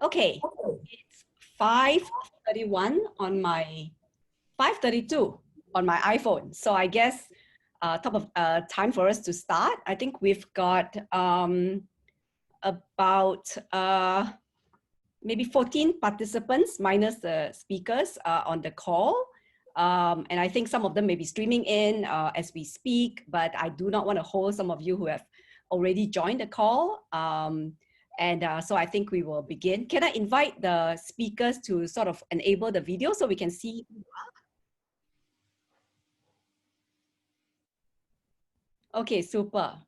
Okay, it's 5:31 on my 5:32 on my iPhone. So I guess time for us to start. I think we've got about maybe 14 participants minus the speakers on the call. And I think some of them may be streaming in as we speak, but I do not want to hold some of you who have already joined the call. So I think we will begin. Can I invite the speakers to sort of enable the video so we can see who you are? Okay, super.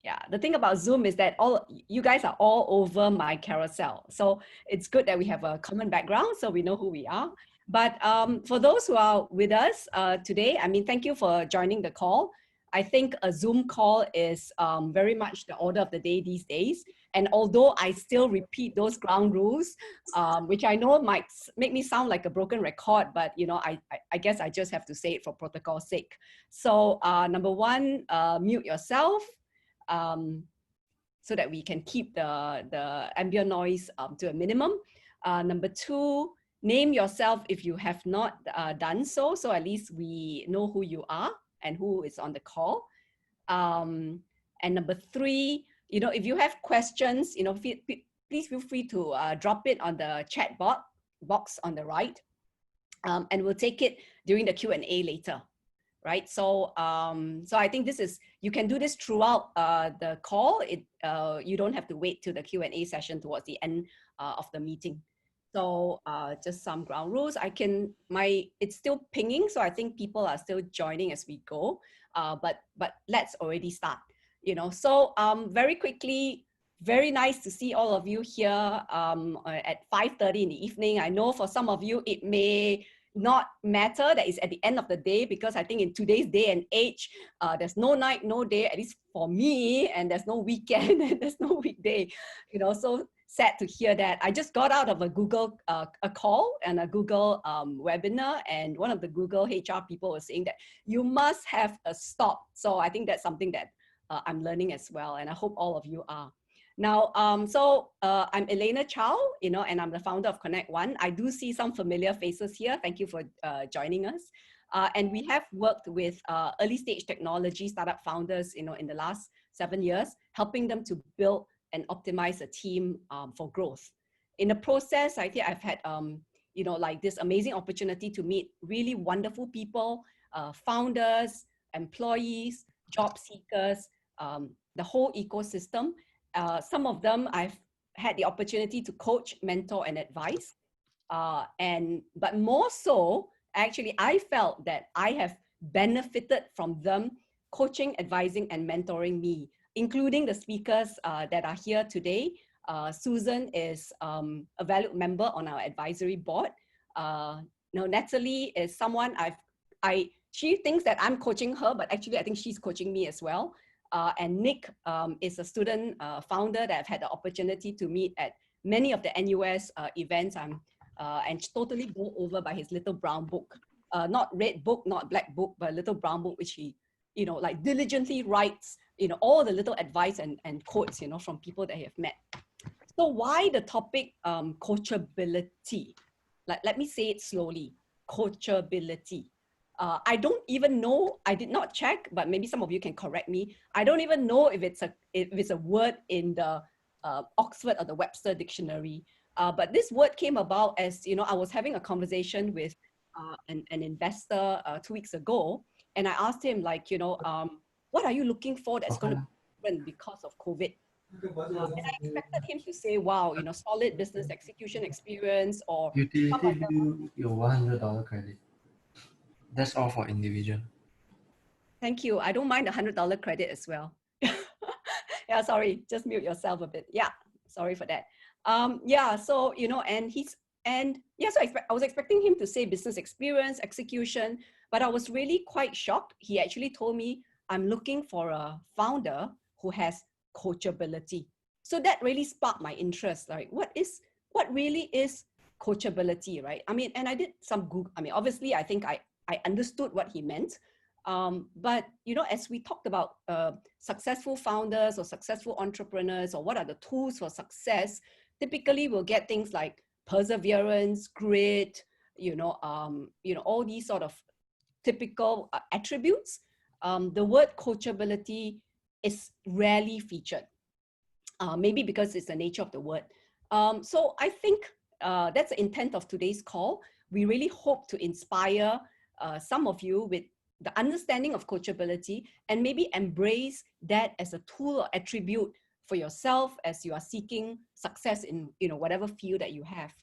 Yeah, the thing about Zoom is that you guys are all over my carousel. So it's good that we have a common background so we know who we are. But for those who are with us today, I mean, thank you for joining the call. I think a Zoom call is very much the order of the day these days. And although I still repeat those ground rules, which I know might make me sound like a broken record, but you know, I guess I just have to say it for protocol's sake. So number one, mute yourself so that we can keep the ambient noise to a minimum. Number two, name yourself if you have not done so, so at least we know who you are and who is on the call. And number three, you know, if you have questions, you know, please feel free to drop it on the chat box on the right, and we'll take it during the Q&A later, right? So, so I think you can do this throughout the call. You don't have to wait till the Q&A session towards the end of the meeting. So just some ground rules. It's still pinging, so I think people are still joining as we go. But let's already start. You know, so very quickly, very nice to see all of you here at 5:30 in the evening. I know for some of you it may not matter that it's at the end of the day, because I think in today's day and age, there's no night, no day, at least for me, and there's no weekend and there's no weekday. You know, so sad to hear that. I just got out of a Google a call and a Google webinar, and one of the Google HR people was saying that you must have a stop. So I think that's something that I'm learning as well, and I hope all of you are. Now, I'm Elena Chow, you know, and I'm the founder of ConnectOne. I do see some familiar faces here. Thank you for joining us. And we have worked with early stage technology startup founders, you know, in the last 7 years, helping them to build and optimize a team for growth. In the process, I think I've had, you know, like this amazing opportunity to meet really wonderful people, founders, employees, job seekers, the whole ecosystem. Some of them I've had the opportunity to coach, mentor, and advise. But more so, actually, I felt that I have benefited from them coaching, advising, and mentoring me, including the speakers that are here today. Susan is a valued member on our advisory board. Now, Natalie is someone she thinks that I'm coaching her, but actually I think she's coaching me as well. And Nick is a student founder that I've had the opportunity to meet at many of the NUS events. And totally blown over by his little brown book. Not red book, not black book, but little brown book, which he, you know, like diligently writes, you know, all the little advice and quotes, you know, from people that he have met. So why the topic coachability? Let me say it slowly, coachability. I don't even know, I did not check, but maybe some of you can correct me. I don't even know if it's a word in the Oxford or the Webster dictionary. But this word came about as, you know, I was having a conversation with an investor 2 weeks ago, and I asked him, like, you know, what are you looking for that's going to be different because of COVID? And I expected him to say, wow, you know, solid business execution experience, or utility bill, your $100 credit. That's all for individual. Thank you. I don't mind the $100 credit as well. Yeah, sorry, just mute yourself a bit. Yeah, sorry for that. Yeah, so, you know, so I was expecting him to say business experience, execution, but I was really quite shocked. He actually told me, I'm looking for a founder who has coachability. So that really sparked my interest. Like, what really is coachability, right? I mean, and I did some Google. I mean, obviously, I think I understood what he meant. But, you know, as we talked about successful founders or successful entrepreneurs, or what are the tools for success, typically we'll get things like perseverance, grit, all these sort of typical attributes. The word coachability is rarely featured, maybe because it's the nature of the word. So I think that's the intent of today's call. We really hope to inspire some of you with the understanding of coachability and maybe embrace that as a tool or attribute for yourself as you are seeking success in whatever field that you have.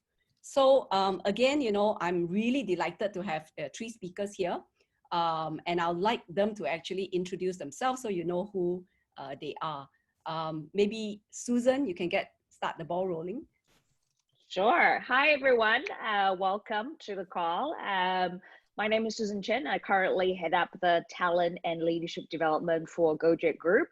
So again, I'm really delighted to have 3 speakers here, and I'd like them to actually introduce themselves so you know who they are. Maybe Susan, you can start the ball rolling. Sure. Hi, everyone. Welcome to the call. My name is Susan Chen. I currently head up the talent and leadership development for Gojek Group,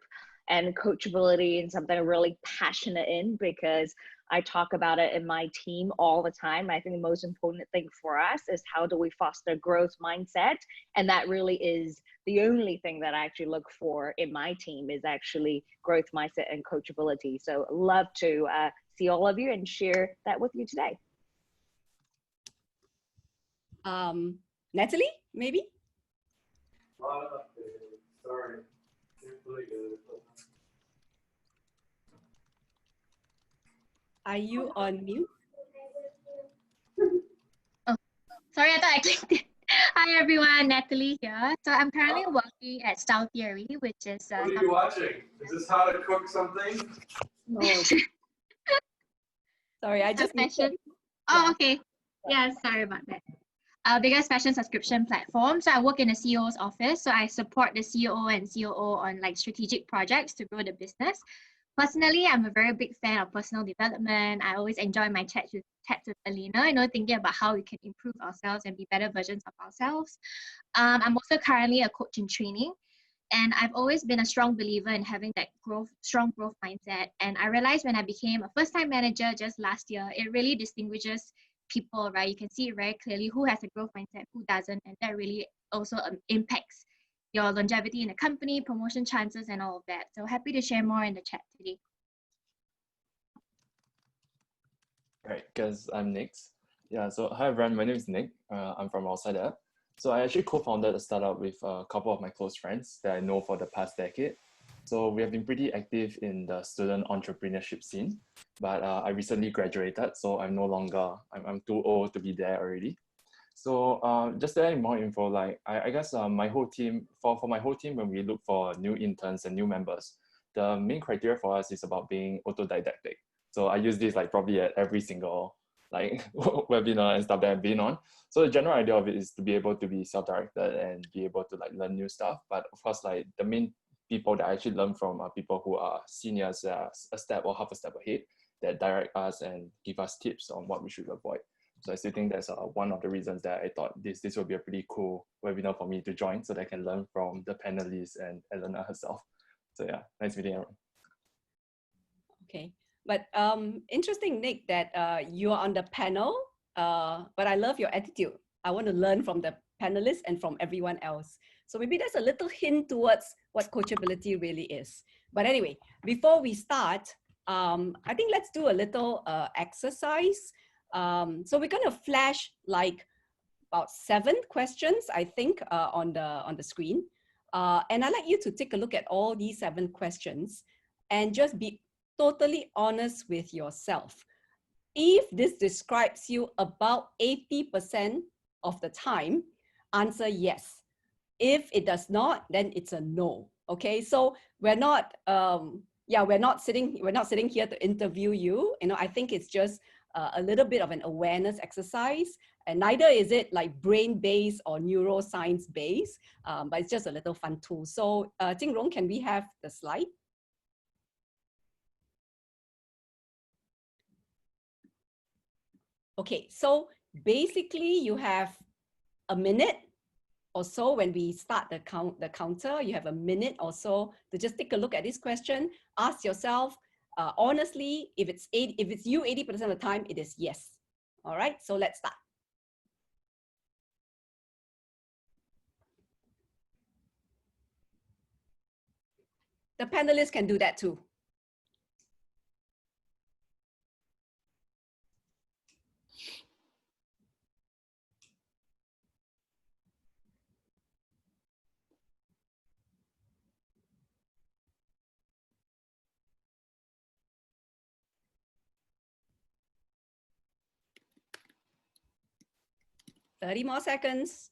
and coachability is something I'm really passionate in because I talk about it in my team all the time. I think the most important thing for us is how do we foster growth mindset, and that really is the only thing that I actually look for in my team is actually growth mindset and coachability. So love to see all of you and share that with you today. Natalie, maybe? Sorry. Are you on mute? Oh, sorry, I thought I clicked it. Hi everyone, Natalie here. So I'm currently working at Style Theory, which is what are you watching? Is this how to cook something? No. Sorry, I just fashion. Oh, okay. Yeah, sorry about that. Biggest fashion subscription platform. So I work in the CEO's office. So I support the CEO and COO on like strategic projects to grow the business. Personally, I'm a very big fan of personal development. I always enjoy my chats with Elena, thinking about how we can improve ourselves and be better versions of ourselves. I'm also currently a coach in training. And I've always been a strong believer in having that strong growth mindset. And I realized when I became a first-time manager just last year, it really distinguishes people, right? You can see it very clearly who has a growth mindset, who doesn't. And that really also impacts your longevity in the company, promotion chances, and all of that. So happy to share more in the chat today. Right, guys, I'm Nick. Yeah, so hi everyone, my name is Nick. I'm from outside app. So I actually co-founded a startup with a couple of my close friends that I know for the past decade. So we have been pretty active in the student entrepreneurship scene, but I recently graduated, so I'm no longer, I'm too old to be there already. So just to add more info, like I guess my whole team, for my whole team, when we look for new interns and new members, the main criteria for us is about being autodidactic. So I use this like probably at every single like webinar and stuff that I've been on. So the general idea of it is to be able to be self-directed and be able to like learn new stuff. But of course, like the main people that I actually learn from are people who are seniors, a step or half a step ahead, that direct us and give us tips on what we should avoid. So I still think that's one of the reasons that I thought this would be a pretty cool webinar for me to join so that I can learn from the panelists and Elena herself. So yeah, nice meeting everyone. Okay, but interesting, Nick, that you're on the panel, but I love your attitude. I want to learn from the panelists and from everyone else. So maybe that's a little hint towards what coachability really is. But anyway, before we start, I think let's do a little exercise. So we're going to flash like about 7 questions, I think, on the screen. And I'd like you to take a look at all these 7 questions and just be totally honest with yourself. If this describes you about 80% of the time, answer yes. If it does not, then it's a no. Okay, so we're not sitting here to interview you. I think it's just a little bit of an awareness exercise, and neither is it like brain-based or neuroscience-based, but it's just a little fun tool. So Jing Rong, can we have the slide? Okay, so basically you have a minute or so when we start the counter. You have a minute or so to just take a look at this question. Ask yourself, honestly, if it's you 80% of the time, it is yes. All right, so let's start. The panelists can do that too. 30 more seconds.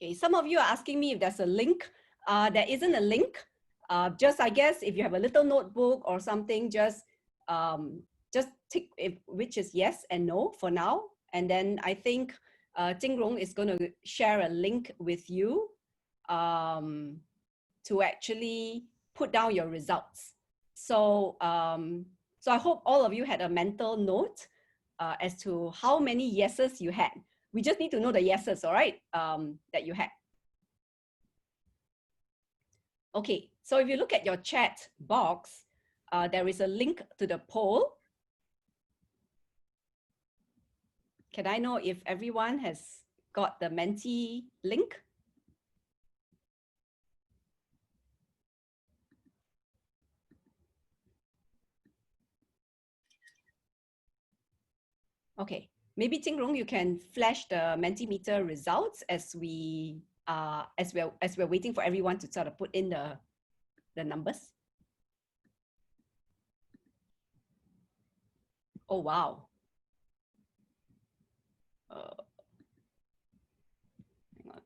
Okay, some of you are asking me if there's a link. There isn't a link. Just, I guess, if you have a little notebook or something, just tick which is yes and no for now. And then I think Jing Rong is going to share a link with you to actually put down your results. So, so I hope all of you had a mental note as to how many yeses you had. We just need to know the yeses, all right, that you had. Okay, so if you look at your chat box, there is a link to the poll. Can I know if everyone has got the Menti link? Okay, maybe Jing Rong, you can flash the Mentimeter results as we're waiting for everyone to sort of put in the numbers. Oh wow.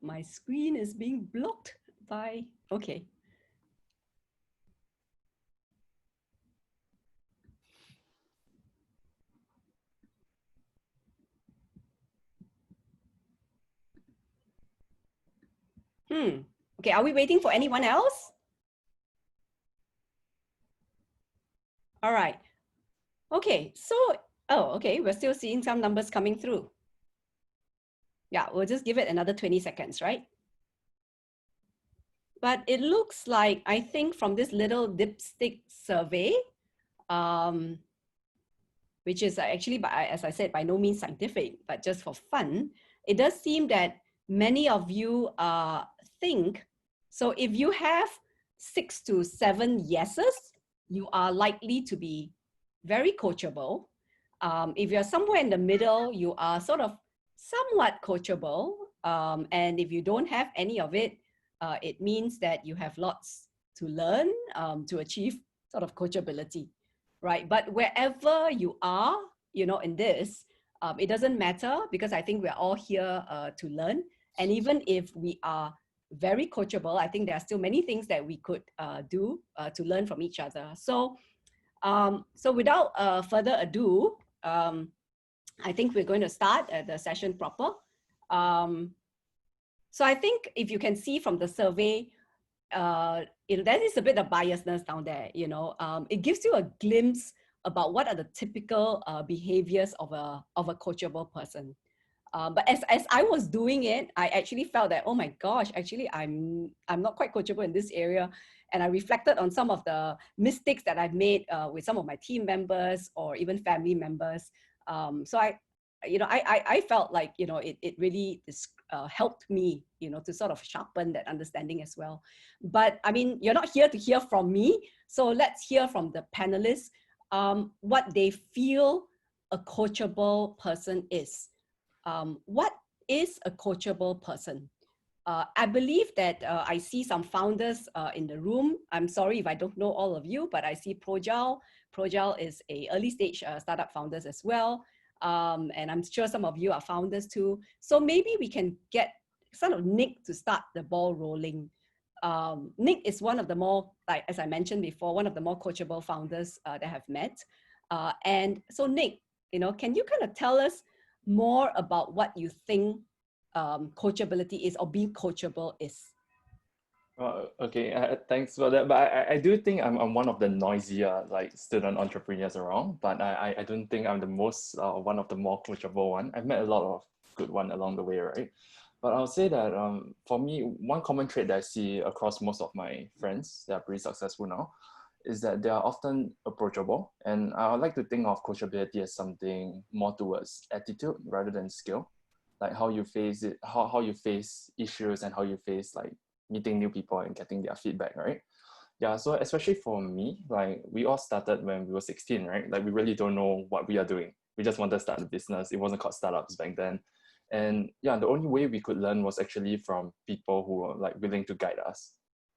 My screen is being blocked by, okay. Okay, are we waiting for anyone else? All right. Okay, so, oh, okay, we're still seeing some numbers coming through. Yeah, we'll just give it another 20 seconds, right? But it looks like, I think from this little dipstick survey, which is actually, as I said, by no means scientific, but just for fun, it does seem that many of you think, so if you have 6 to 7 yeses, you are likely to be very coachable. If you're somewhere in the middle, you are sort of somewhat coachable. And if you don't have any of it, it means that you have lots to learn to achieve sort of coachability, right? But wherever you are, you know, in this, it doesn't matter because I think we're all here to learn. And even if we are very coachable, I think there are still many things that we could do to learn from each other. So, so without further ado, I think we're going to start the session proper. So I think if you can see from the survey, you know, there is a bit of biasness down there, you know. It gives you a glimpse about what are the typical behaviors of a coachable person. But as I was doing it, I actually felt that, oh my gosh, actually I'm not quite coachable in this area. And I reflected on some of the mistakes that I've made with some of my team members or even family members. So I felt like, you know, it really helped me, you know, to sort of sharpen that understanding as well. But I mean, you're not here to hear from me. So let's hear from the panelists what they feel a coachable person is. What is a coachable person? I believe that I see some founders in the room. I'm sorry if I don't know all of you, but I see Projal. Projal is a early stage startup founders as well. And I'm sure some of you are founders too. So maybe we can get sort of Nick to start the ball rolling. Nick is one of the more, like as I mentioned before, one of the more coachable founders that I have met. And so Nick, you know, can you kind of tell us more about what you think coachability is or being coachable is? Okay, thanks for that. But I do think I'm one of the noisier like student entrepreneurs around, but I don't think I'm the most one of the more coachable one. I've met a lot of good one along the way, right? But I'll say that for me, one common trait that I see across most of my friends that are pretty successful now is that they are often approachable. And I would like to think of coachability as something more towards attitude rather than skill, like how you face it, how you face issues and how you face like meeting new people and getting their feedback, right? Yeah, so especially for me, like we all started when we were 16, right? Like we really don't know what we are doing. We just wanted to start a business. It wasn't called startups back then. And yeah, the only way we could learn was actually from people who were like willing to guide us.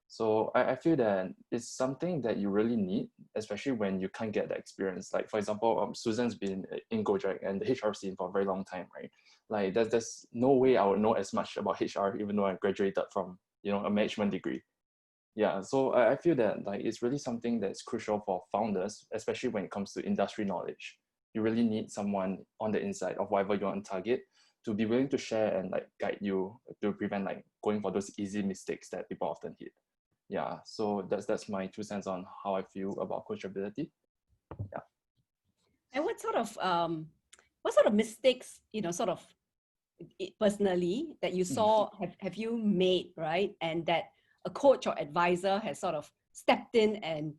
So I feel that it's something that you really need, especially when you can't get the experience. Like for example, Susan's been in Gojek and the HR scene for a very long time, right? Like there's no way I would know as much about HR even though I graduated from, you know, a management degree. Yeah, so I feel that like it's really something that's crucial for founders, especially when it comes to industry knowledge. You really need someone on the inside of whatever you want to target to be willing to share and like guide you to prevent like going for those easy mistakes that people often hit. Yeah, so that's my 2 cents on how I feel about coachability. Yeah. And what sort of mistakes, you know, sort of personally that you saw have you made, right? And that a coach or advisor has sort of stepped in and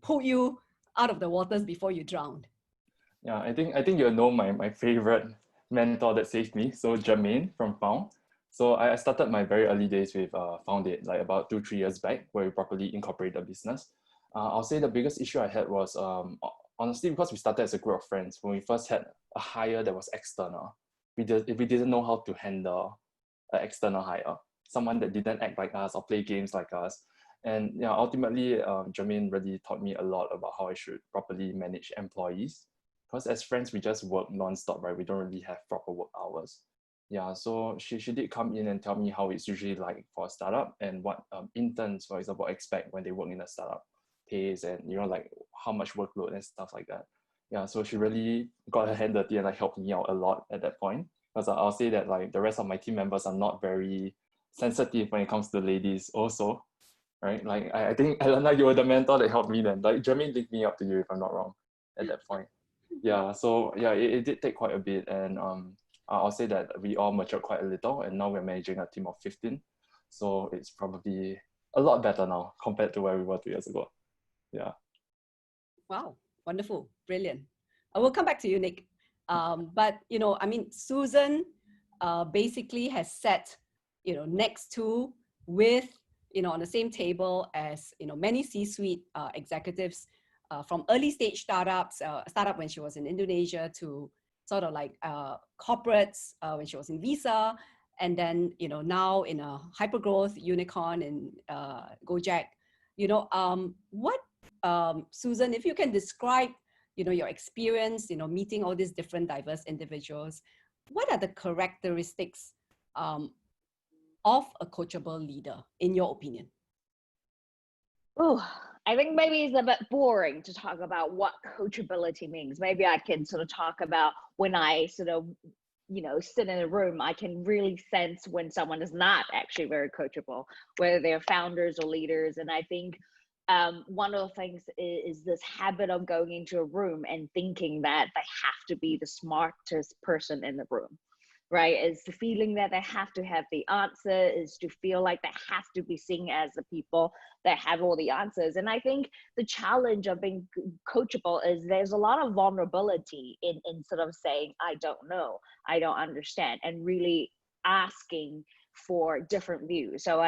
pulled you out of the waters before you drowned? Yeah, I think you know my favorite mentor that saved me. So Jermaine from Found. So I started my very early days with Found It, like about 2-3 years back, where we properly incorporated the business. I'll say the biggest issue I had was honestly because we started as a group of friends. When we first had a hire that was external, we didn't know how to handle an external hire, someone that didn't act like us or play games like us. And yeah, ultimately, Jermaine really taught me a lot about how I should properly manage employees. Because as friends, we just work non-stop, right? We don't really have proper work hours. Yeah, so she did come in and tell me how it's usually like for a startup and what interns, for example, expect when they work in a startup pays and, you know, like how much workload and stuff like that. Yeah, so she really got her hand dirty and like helped me out a lot at that point. Because I'll say that like the rest of my team members are not very sensitive when it comes to ladies also, right? Like I think Elena, you were the mentor that helped me then. Like Jermaine linked me up to you if I'm not wrong at that point. Yeah, so yeah, it did take quite a bit, and I'll say that we all matured quite a little, and now we're managing a team of 15. So it's probably a lot better now compared to where we were 2 years ago. Yeah. Wow, wonderful, brilliant. I will come back to you, Nick. But you know, I mean, Susan basically has sat, you know, next to with, you know, on the same table as, you know, many C-suite executives from early stage startups, startup when she was in Indonesia to sort of like corporates when she was in Visa, and then, you know, now in a hypergrowth unicorn in Gojek. You know, what, Susan, if you can describe, you know, your experience, you know, meeting all these different diverse individuals, what are the characteristics of a coachable leader, in your opinion? Oh, I think maybe it's a bit boring to talk about what coachability means. Maybe I can sort of talk about when I sort of, you know, sit in a room, I can really sense when someone is not actually very coachable, whether they're founders or leaders. And I think one of the things is this habit of going into a room and thinking that they have to be the smartest person in the room. Right, is the feeling that they have to have the answer, is to feel like they have to be seen as the people that have all the answers. And I think the challenge of being coachable is there's a lot of vulnerability in sort of saying, I don't know, I don't understand, and really asking for different views. So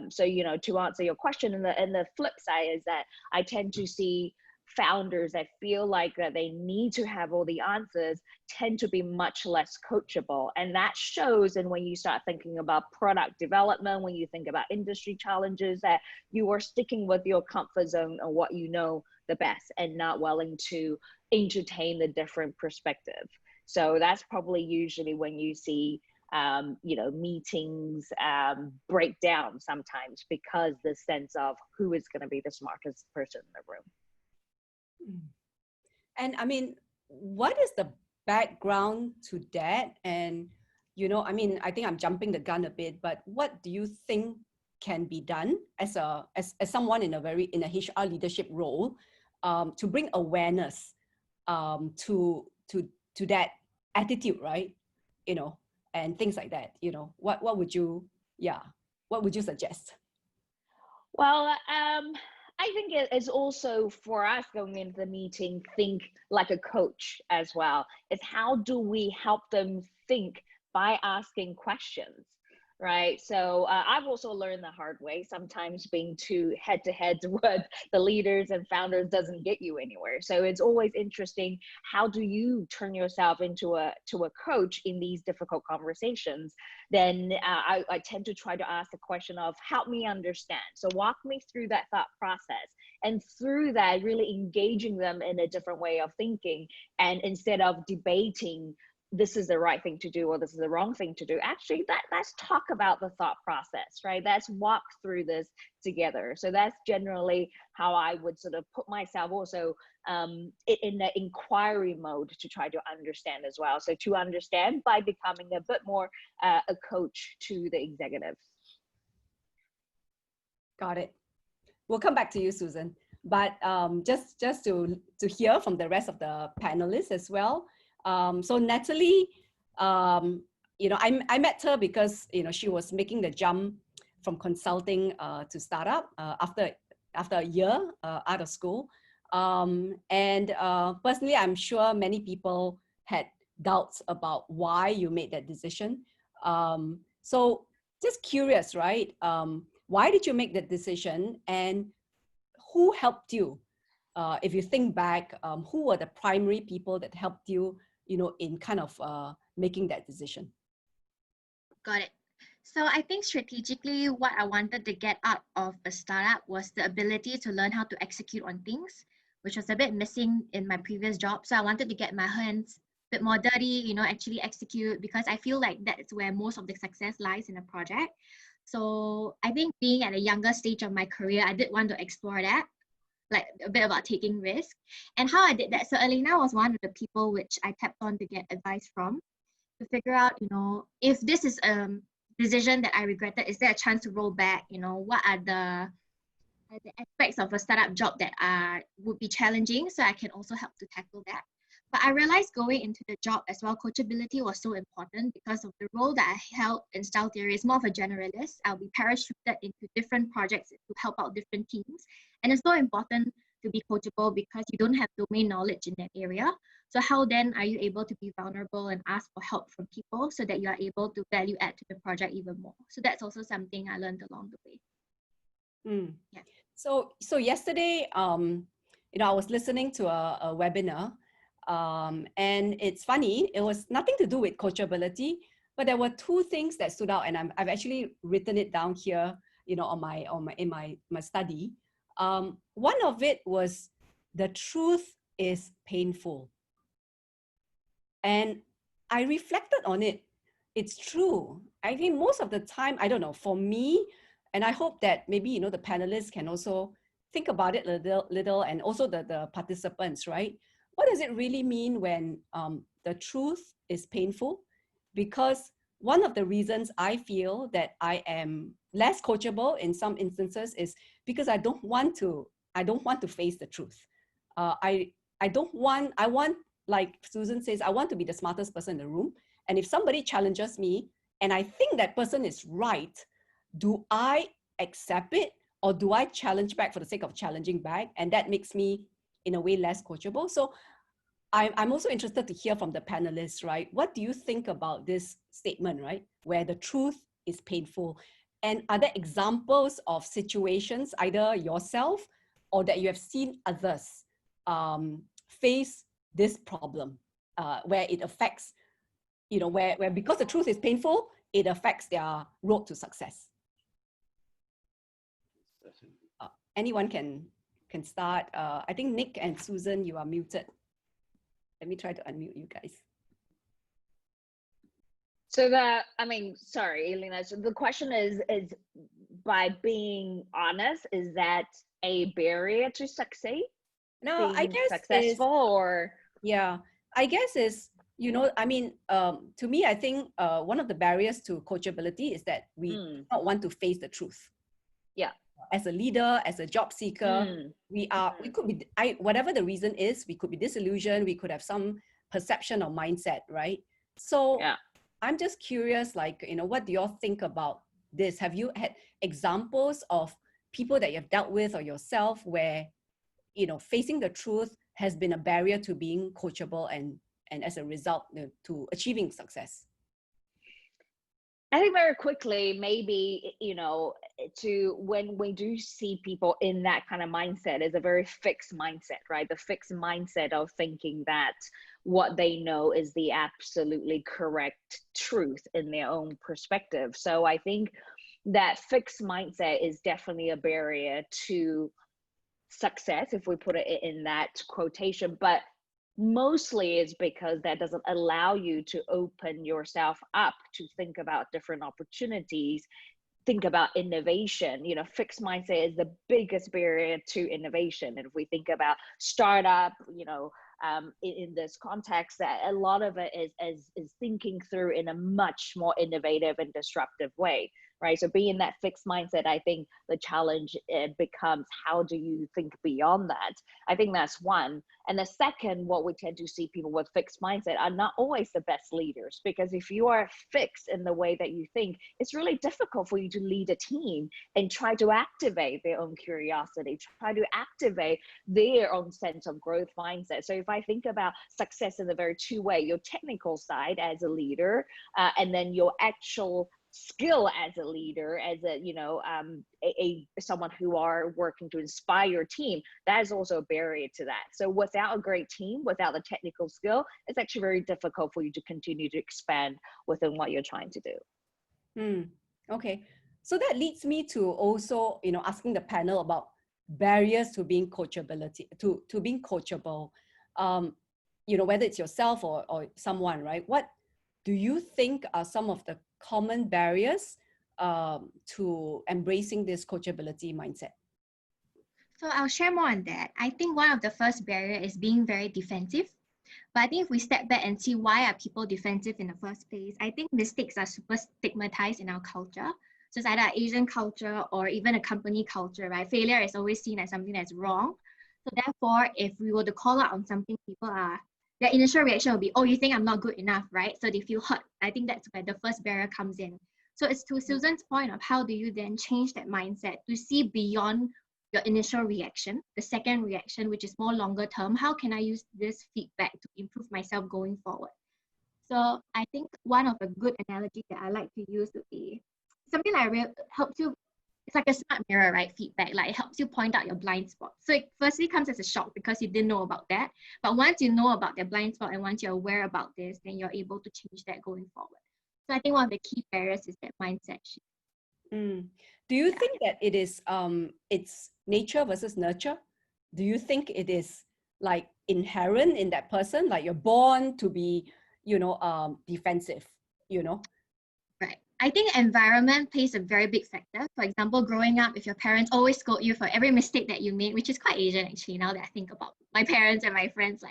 so, you know, to answer your question, and the flip side is that I tend to see founders that feel like that they need to have all the answers tend to be much less coachable. And that shows, and when you start thinking about product development, when you think about industry challenges, that you are sticking with your comfort zone and what you know the best and not willing to entertain the different perspective. So that's probably usually when you see you know, meetings break down sometimes, because the sense of who is going to be the smartest person in the room. And I mean, what is the background to that? And, you know, I mean, I think I'm jumping the gun a bit, but what do you think can be done as someone in a HR leadership role to bring awareness to that attitude, right? You know, and things like that. You know, what would you suggest? Well, I think it is also for us going into the meeting, think like a coach as well. Is how do we help them think by asking questions, right? So I've also learned the hard way. Sometimes being too head-to-head with the leaders and founders doesn't get you anywhere. So it's always interesting, how do you turn yourself into a coach in these difficult conversations? Then I tend to try to ask the question of, help me understand. So walk me through that thought process. And through that, really engaging them in a different way of thinking. And instead of debating, this is the right thing to do or this is the wrong thing to do, actually let's talk about the thought process, right? Let's walk through this together. So that's generally how I would sort of put myself also in the inquiry mode to try to understand as well. So to understand by becoming a bit more a coach to the executives. Got it. We'll come back to you, Susan. But just to hear from the rest of the panelists as well. So Natalie, you know, I met her because, you know, she was making the jump from consulting to startup after a year out of school. And personally, I'm sure many people had doubts about why you made that decision. So just curious, right? Why did you make that decision, and who helped you? If you think back, who were the primary people that helped you, you know, in kind of making that decision? Got it. So I think strategically, what I wanted to get out of a startup was the ability to learn how to execute on things, which was a bit missing in my previous job. So I wanted to get my hands a bit more dirty, you know, actually execute, because I feel like that's where most of the success lies in a project. So I think being at a younger stage of my career, I did want to explore that, like a bit about taking risk. And how I did that, so Elena was one of the people which I tapped on to get advice from, to figure out, you know, if this is a decision that I regretted, is there a chance to roll back? You know, what are the aspects of a startup job that would be challenging, so I can also help to tackle that. But I realized going into the job as well, coachability was so important because of the role that I held in style theory is more of a generalist. I'll be parachuted into different projects to help out different teams. And it's so important to be coachable because you don't have domain knowledge in that area. So how then are you able to be vulnerable and ask for help from people so that you are able to value add to the project even more? So that's also something I learned along the way. Yeah. So yesterday, you know, I was listening to a webinar, and it's funny, it was nothing to do with coachability, but there were two things that stood out, and I've actually written it down here, you know, in my study. One of it was, the truth is painful. And I reflected on it. It's true. I think most of the time, I don't know, for me, and I hope that maybe, you know, the panelists can also think about it a little, and also the participants, right? What does it really mean when the truth is painful? Because one of the reasons I feel that I am less coachable in some instances is because I don't want to face the truth. I want, like Susan says, I want to be the smartest person in the room. And if somebody challenges me and I think that person is right, do I accept it, or do I challenge back for the sake of challenging back? And that makes me, in a way, less coachable. So I'm also interested to hear from the panelists, right? What do you think about this statement, right? Where the truth is painful. And are there examples of situations, either yourself or that you have seen others face this problem, where it affects, you know, where because the truth is painful, it affects their road to success? Anyone can start. I think Nick and Susan, you are muted. Let me try to unmute you guys. So sorry, Elena. So the question is by being honest, is that a barrier to succeed? No, I guess successful, or yeah, I guess is, you know, I mean, to me, I think one of the barriers to coachability is that we do not want to face the truth. Yeah. As a leader, as a job seeker, we could be, whatever the reason is, we could be disillusioned, we could have some perception or mindset, right? So yeah. I'm just curious, like, you know, what do you all think about this? Have you had examples of people that you've dealt with or yourself where, you know, facing the truth has been a barrier to being coachable and as a result, you know, to achieving success? I think very quickly, maybe, to when we do see people in that kind of mindset, is a very fixed mindset, right? The fixed mindset of thinking that what they know is the absolutely correct truth in their own perspective. So I think that fixed mindset is definitely a barrier to success, if we put it in that quotation, but mostly is because that doesn't allow you to open yourself up to think about different opportunities, think about innovation. Fixed mindset is the biggest barrier to innovation. And if we think about startup, in this context, that a lot of it is thinking through in a much more innovative and disruptive way, right? So being that fixed mindset, I think the challenge becomes, how do you think beyond that? I think that's one. And the second, what we tend to see, people with fixed mindset are not always the best leaders, because if you are fixed in the way that you think, it's really difficult for you to lead a team and try to activate their own curiosity, try to activate their own sense of growth mindset. So if I think about success in a very two-way, your technical side as a leader, and then your actual skill as a leader, as someone who are working to inspire your team, that is also a barrier to that. So without a great team, without the technical skill, it's actually very difficult for you to continue to expand within what you're trying to do. Okay, so that leads me to also, asking the panel about barriers to being coachability, to being coachable. Whether it's yourself or someone, right? What do you think are some of the common barriers to embracing this coachability mindset? So I'll share more on that. I think one of the first barrier is being very defensive. But I think if we step back and see why are people defensive in the first place, I think mistakes are super stigmatized in our culture. So it's either Asian culture or even a company culture, right? Failure is always seen as something that's wrong. So therefore, if we were to call out on something, their initial reaction will be, oh, you think I'm not good enough, right? So they feel hurt. I think that's where the first barrier comes in. So it's to Susan's point of how do you then change that mindset to see beyond your initial reaction, the second reaction, which is more longer term. How can I use this feedback to improve myself going forward? So I think one of the good analogies that I like to use would be something like helps you. It's like a smart mirror, right? Feedback, like it helps you point out your blind spot. So it firstly comes as a shock because you didn't know about that. But once you know about their blind spot and once you're aware about this, then you're able to change that going forward. So I think one of the key barriers is that mindset shift. Do you think that it is it's nature versus nurture? Do you think it is like inherent in that person, like you're born to be, defensive, Right. I think environment plays a very big factor. For example, growing up, if your parents always scold you for every mistake that you made, which is quite Asian actually, now that I think about my parents and my friends,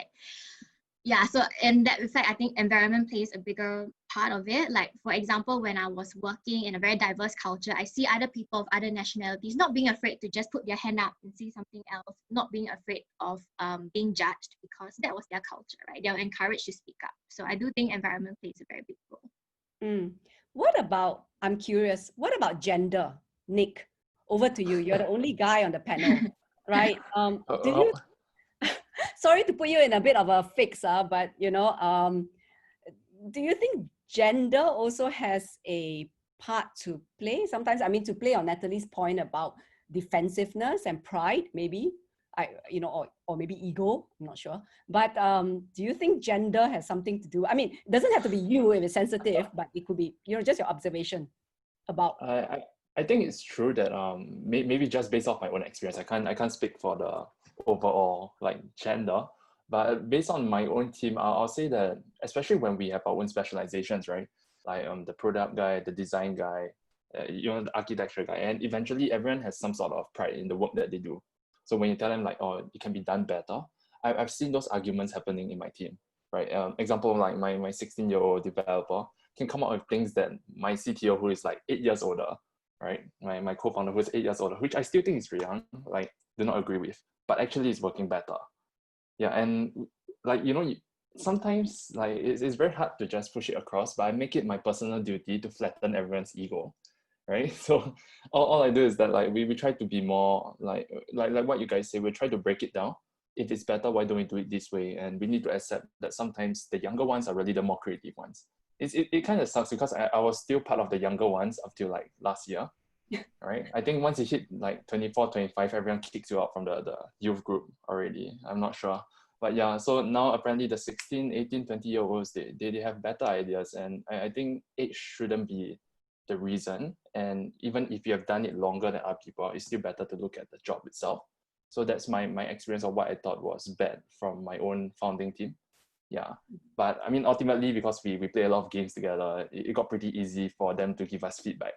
so in that effect, I think environment plays a bigger part of it. Like, for example, when I was working in a very diverse culture, I see other people of other nationalities not being afraid to just put their hand up and say something else, not being afraid of being judged, because that was their culture, right? They were encouraged to speak up. So I do think environment plays a very big role. What about, I'm curious, what about gender? Nick, over to you. You're the only guy on the panel, right? Do you, sorry to put you in a bit of a fix, but do you think gender also has a part to play? Sometimes, to play on Natalie's point about defensiveness and pride, maybe, or maybe ego, I'm not sure. But do you think gender has something to do? It doesn't have to be you if it's sensitive, but it could be, just your observation about. I think it's true that maybe just based off my own experience, I can't speak for the overall gender, but based on my own team, I'll say that especially when we have our own specializations, right? Like the product guy, the design guy, the architecture guy, and eventually everyone has some sort of pride in the work that they do. So when you tell them it can be done better, I've seen those arguments happening in my team, right? Example, like my 16-year-old developer can come up with things that my CTO, who is 8 years older, right? My co-founder, who is 8 years older, which I still think is very young, do not agree with, but actually it's working better. Yeah, and sometimes it's very hard to just push it across, but I make it my personal duty to flatten everyone's ego, right? So all I do is that we try to be more like what you guys say, we try to break it down. If it's better, why don't we do it this way? And we need to accept that sometimes the younger ones are really the more creative ones. it kind of sucks because I was still part of the younger ones up till like last year. Right? I think once you hit like 24, 25, everyone kicks you out from the youth group already. I'm not sure. But yeah, so now apparently the 16, 18, 20-year-olds, they have better ideas. And I think age shouldn't be the reason. And even if you have done it longer than other people, it's still better to look at the job itself. So that's my experience of what I thought was bad from my own founding team. Yeah, but I mean, ultimately, because we play a lot of games together, it got pretty easy for them to give us feedback.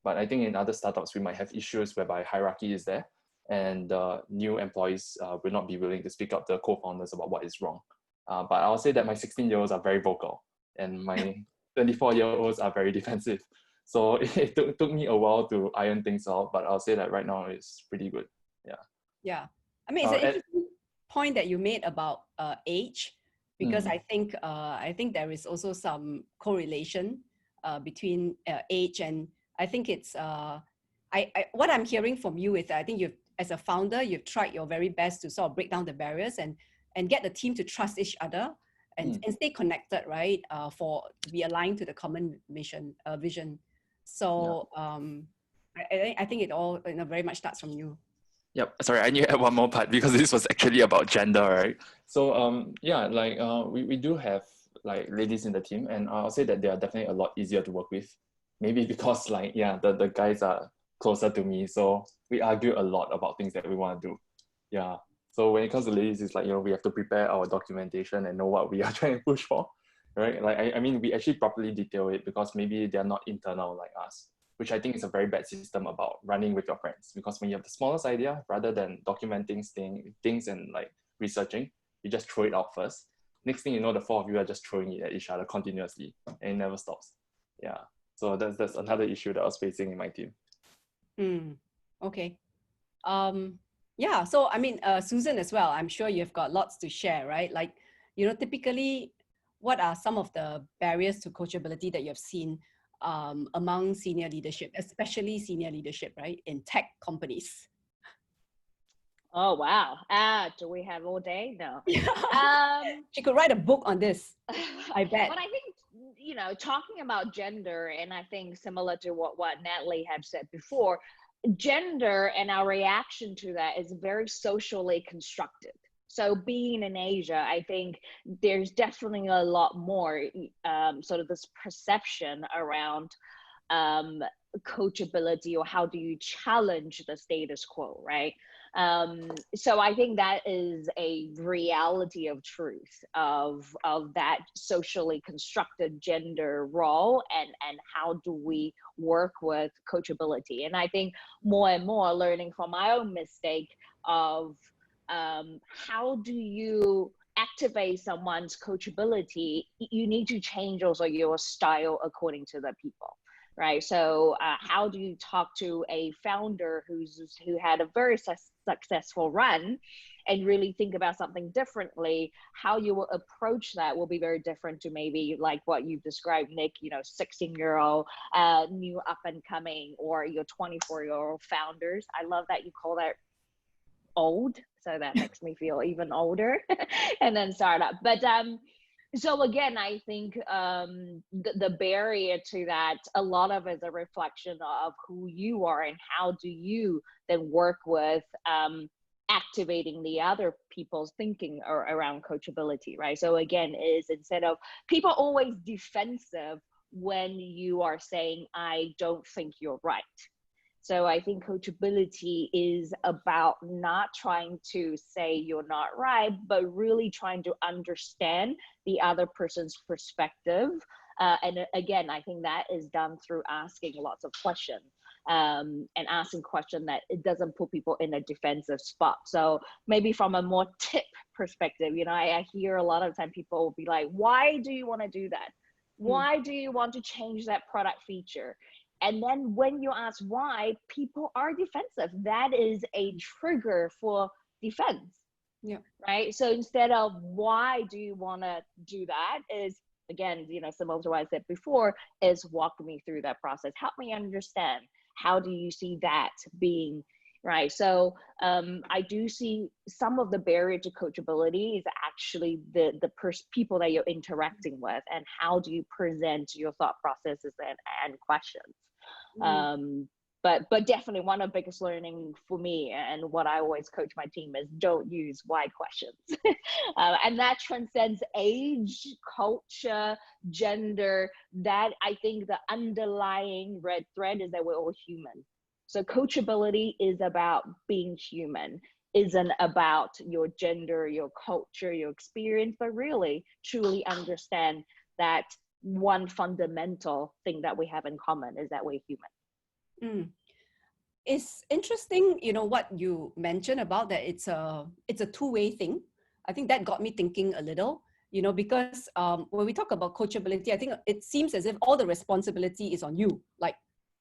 But I think in other startups, we might have issues whereby hierarchy is there and new employees will not be willing to speak up to co-founders about what is wrong. But I'll say that my 16-year-olds are very vocal and my 24-year-olds are very defensive. So it took me a while to iron things out, but I'll say that right now it's pretty good. Yeah. Yeah. I mean, it's an interesting point that you made about age, because I think there is also some correlation between age, and I think it's what I'm hearing from you is that I think you've, as a founder, you've tried your very best to sort of break down the barriers and get the team to trust each other and stay connected, right? To be aligned to the common mission, vision. So I think it all very much starts from you. Yep. Sorry, I need to add one more part because this was actually about gender, right? So yeah, like we do have like ladies in the team, and I'll say that they are definitely a lot easier to work with. Maybe because like, yeah, the guys are closer to me. So we argue a lot about things that we want to do. Yeah. So when it comes to ladies, it's like, we have to prepare our documentation and know what we are trying to push for, right? Like, I mean, we actually properly detail it because maybe they're not internal like us, which I think is a very bad system about running with your friends. Because when you have the smallest idea, rather than documenting things and like researching, you just throw it out first. Next thing you know, the four of you are just throwing it at each other continuously and it never stops. Yeah. So that's another issue that I was facing in my team. Okay. Yeah, so I mean, Susan as well, I'm sure you've got lots to share, right? Like, typically, what are some of the barriers to coachability that you've seen among senior leadership, especially senior leadership, right, in tech companies? Oh, wow. Do we have all day? No. She could write a book on this, I bet. But I think, talking about gender, and I think similar to what Natalie had said before, gender and our reaction to that is very socially constructed. So being in Asia, I think there's definitely a lot more sort of this perception around coachability, or how do you challenge the status quo, right? So I think that is a reality of truth of that socially constructed gender role, and how do we work with coachability. And I think more and more learning from my own mistake of how do you activate someone's coachability, you need to change also your style according to the people. Right. So how do you talk to a founder who had a very successful run and really think about something differently? How you will approach that will be very different to maybe like what you've described, Nick, 16-year-old new up and coming, or your 24-year-old founders. I love that you call that old. So that makes me feel even older. And then startup. But so again, I think the barrier to that, a lot of it is a reflection of who you are and how do you then work with activating the other people's thinking around coachability, right? So again, is instead of people always defensive when you are saying, I don't think you're right. So I think coachability is about not trying to say you're not right, but really trying to understand the other person's perspective. And again, I think that is done through asking lots of questions and asking questions that it doesn't put people in a defensive spot. So maybe from a more tip perspective, I hear a lot of time people will be like, why do you want to do that? Why do you want to change that product feature? And then when you ask why, people are defensive. That is a trigger for defense. Yeah. Right. So instead of why do you want to do that, is again, similar to what I said before, is walk me through that process. Help me understand. How do you see that being right? So I do see some of the barrier to coachability is actually the people that you're interacting with, and how do you present your thought processes and questions. But definitely one of the biggest learning for me, and what I always coach my team, is don't use why questions. And that transcends age, culture, gender. That, I think, the underlying red thread is that we're all human. So coachability is about being human, isn't about your gender, your culture, your experience, but really truly understand that one fundamental thing that we have in common is that we're human. It's interesting, you know, what you mentioned about that it's a two-way thing. I think that got me thinking a little, you know, because when we talk about coachability, I think it seems as if all the responsibility is on you. Like,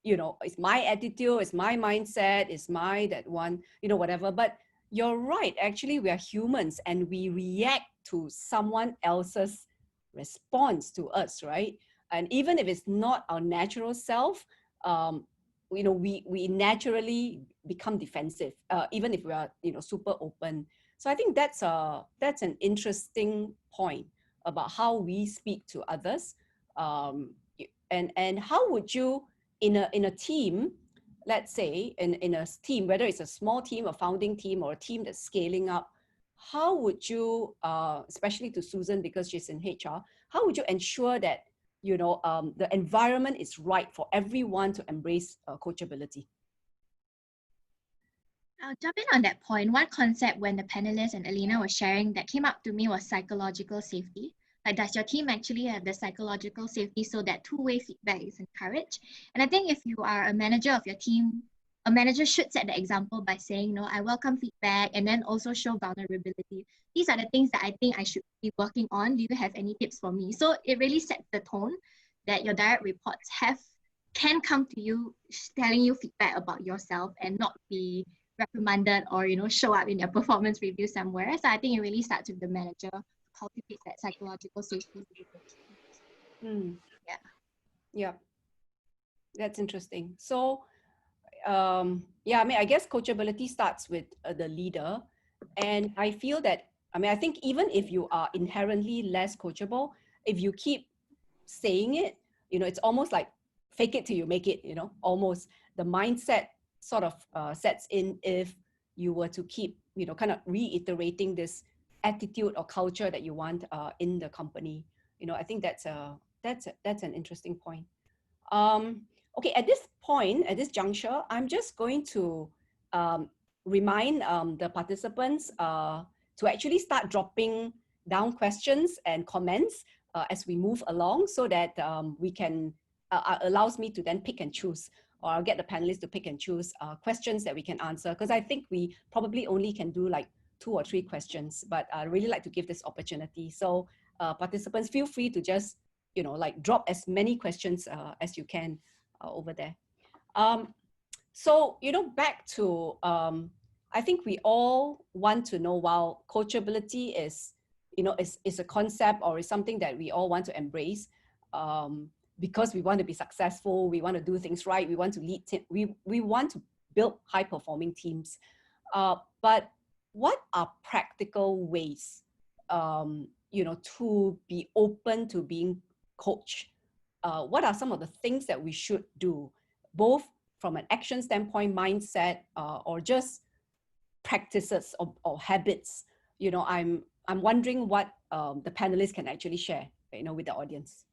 you know, it's my attitude, it's my mindset, it's my that one, you know, whatever. But you're right, actually, we are humans and we react to someone else's response to us, right? And even if it's not our natural self, you know, we naturally become defensive, even if we are, you know, super open. So I think that's an interesting point about how we speak to others, and how would you in a team, let's say in a team, whether it's a small team, a founding team, or a team that's scaling up, how would you, especially to Susan because she's in HR, how would you ensure that, you know, the environment is right for everyone to embrace coachability? I'll jump in on that point. One concept when the panelists and Elena were sharing that came up to me was psychological safety. Like, does your team actually have the psychological safety so that two-way feedback is encouraged? And I think if you are a manager of your team, a manager should set the example by saying, no, I welcome feedback, and then also show vulnerability. These are the things that I think I should be working on. Do you have any tips for me? So it really sets the tone that your direct reports can come to you telling you feedback about yourself and not be reprimanded or, you know, show up in their performance review somewhere. So I think it really starts with the manager, cultivate that psychological safety. Yeah, that's interesting. So yeah, I mean, I guess coachability starts with the leader, and I feel that, I mean, I think even if you are inherently less coachable, if you keep saying it, you know, it's almost like fake it till you make it, you know, almost the mindset sort of sets in if you were to keep, you know, kind of reiterating this attitude or culture that you want in the company. You know, I think that's an interesting point. Okay, at this point, at this juncture, I'm just going to remind the participants to actually start dropping down questions and comments as we move along, so that we can, allows me to then pick and choose, or I'll get the panelists to pick and choose questions that we can answer, because I think we probably only can do like 2 or 3 questions, but I really like to give this opportunity. So participants, feel free to just, you know, like drop as many questions as you can over there. So, you know, back to, I think we all want to know, while coachability is, you know, is a concept or is something that we all want to embrace, because we want to be successful, we want to do things right, we want to lead, we want to build high performing teams. But what are practical ways, you know, to be open to being coached? What are some of the things that we should do, both from an action standpoint, mindset, or just practices or habits? You know, I'm wondering what the panelists can actually share, you know, with the audience.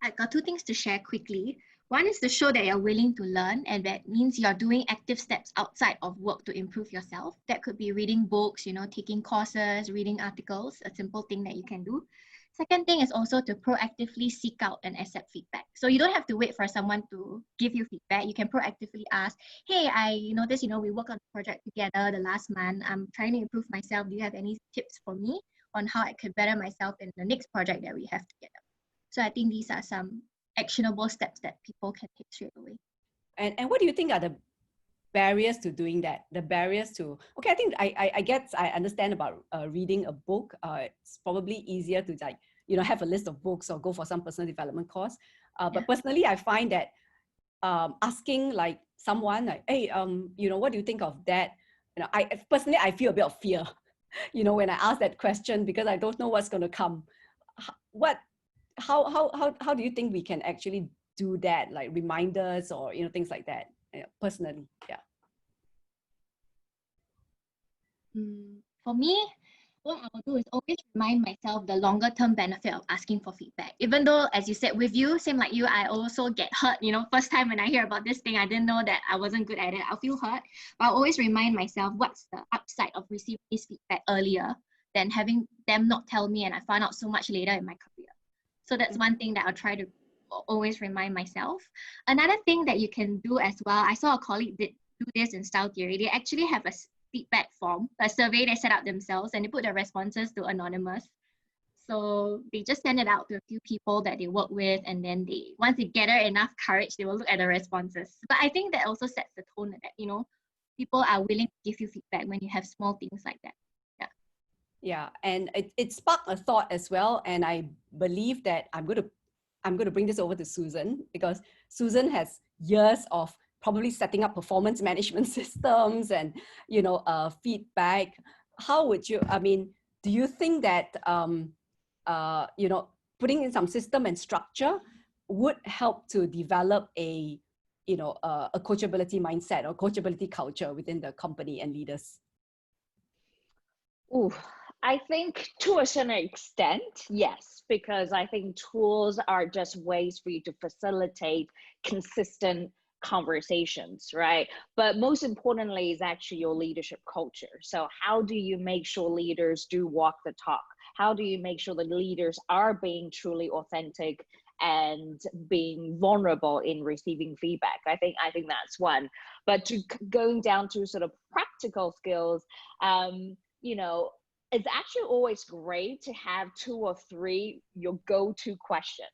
I've got 2 things to share quickly. One is to show that you're willing to learn, and that means you're doing active steps outside of work to improve yourself. That could be reading books, you know, taking courses, reading articles, a simple thing that you can do. Second thing is also to proactively seek out and accept feedback. So you don't have to wait for someone to give you feedback. You can proactively ask, hey, I noticed, you know, we worked on a project together the last month. I'm trying to improve myself. Do you have any tips for me on how I could better myself in the next project that we have together? So I think these are some actionable steps that people can take straight away. And what do you think are the barriers to doing that? The barriers to, okay, I think I guess I understand about reading a book. It's probably easier to, like, you know, have a list of books or go for some personal development course. But personally, I find that asking like someone like, hey, you know, what do you think of that? You know, I personally, I feel a bit of fear, you know, when I ask that question, because I don't know what's going to come. How do you think we can actually do that, like reminders or, you know, things like that, personally? Yeah. For me, what I will do is always remind myself the longer term benefit of asking for feedback. Even though, as you said, with you, same like you, I also get hurt. You know, first time when I hear about this thing, I didn't know that I wasn't good at it. I'll feel hurt. But I'll always remind myself what's the upside of receiving this feedback earlier than having them not tell me and I found out so much later in my career. So that's one thing that I'll try to always remind myself. Another thing that you can do as well, I saw a colleague did do this in Style Theory. They actually have a feedback form, a survey they set up themselves, and they put their responses to anonymous. So they just send it out to a few people that they work with, and then once they gather enough courage, they will look at the responses. But I think that also sets the tone that, you know, people are willing to give you feedback when you have small things like that. Yeah, and it sparked a thought as well, and I believe that I'm going to bring this over to Susan, because Susan has years of probably setting up performance management systems and, you know, feedback. How would you, I mean, do you think that, you know, putting in some system and structure would help to develop a, you know, a coachability mindset or coachability culture within the company and leaders? Ooh, I think to a certain extent, yes, because I think tools are just ways for you to facilitate consistent conversations, right? But most importantly is actually your leadership culture. So how do you make sure leaders do walk the talk? How do you make sure the leaders are being truly authentic and being vulnerable in receiving feedback? I think that's one. But going down to sort of practical skills, you know, it's actually always great to have 2 or 3 your go-to question.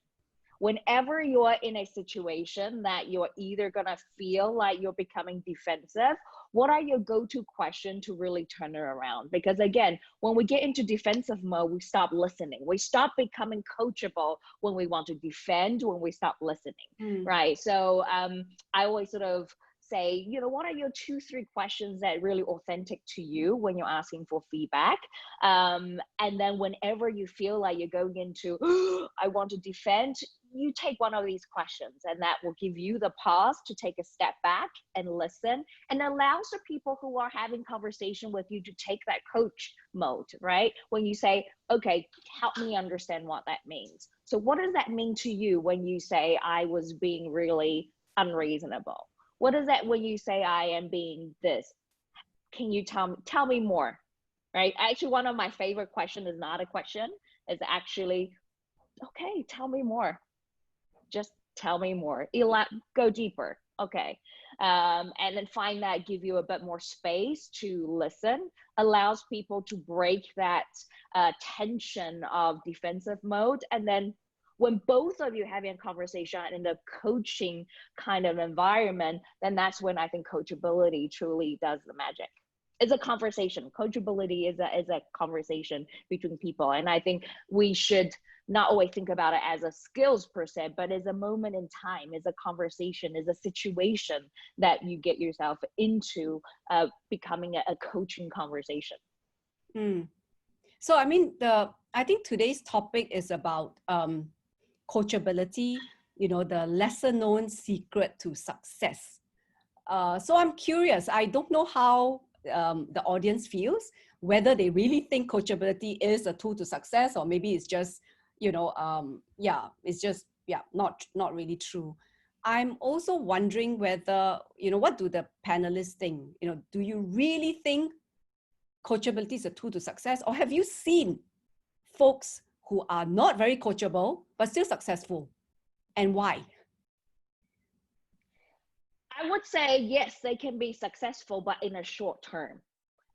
Whenever you're in a situation that you're either gonna feel like you're becoming defensive, what are your go-to question to really turn it around? Because again, when we get into defensive mode, we stop listening. We stop becoming coachable when we want to defend, when we stop listening, right? So I always sort of say, you know, what are your 2-3 questions that are really authentic to you when you're asking for feedback? And then whenever you feel like you're going into, I want to defend, you take one of these questions, and that will give you the pause to take a step back and listen, and allows the people who are having conversation with you to take that coach mode, right? When you say, okay, help me understand what that means. So what does that mean to you when you say I was being really unreasonable? What is that when you say I am being this? Can you tell me more, right? Actually, one of my favorite questions is not a question. It's actually, okay, tell me more. Just tell me more. Go deeper. Okay. And then find that give you a bit more space to listen, allows people to break that tension of defensive mode. And then when both of you having a conversation in the coaching kind of environment, then that's when I think coachability truly does the magic. It's a conversation. Coachability is a conversation between people. And I think we should not always think about it as a skills per se, but as a moment in time, as a conversation, as a situation that you get yourself into becoming a coaching conversation. So, I mean, I think today's topic is about coachability, you know, the lesser known secret to success. So I'm curious, I don't know how the audience feels, whether they really think coachability is a tool to success, or maybe it's just, you know, it's just, not really true. I'm also wondering whether, you know, what do the panelists think? You know, do you really think coachability is a tool to success, or have you seen folks who are not very coachable, but still successful? And why? I would say, yes, they can be successful, but in a short term.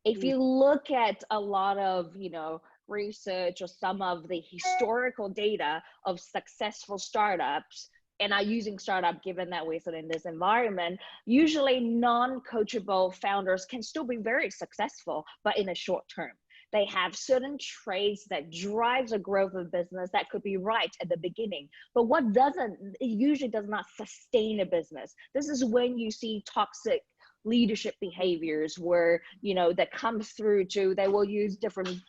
If you look at a lot of, you know, research or some of the historical data of successful startups, and I'm using startup given that we're sort of in this environment, usually non-coachable founders can still be very successful, but in a short term. They have certain traits that drives the growth of business that could be right at the beginning. But what doesn't, it usually does not sustain a business. This is when you see toxic leadership behaviors where, that comes through to, they will use different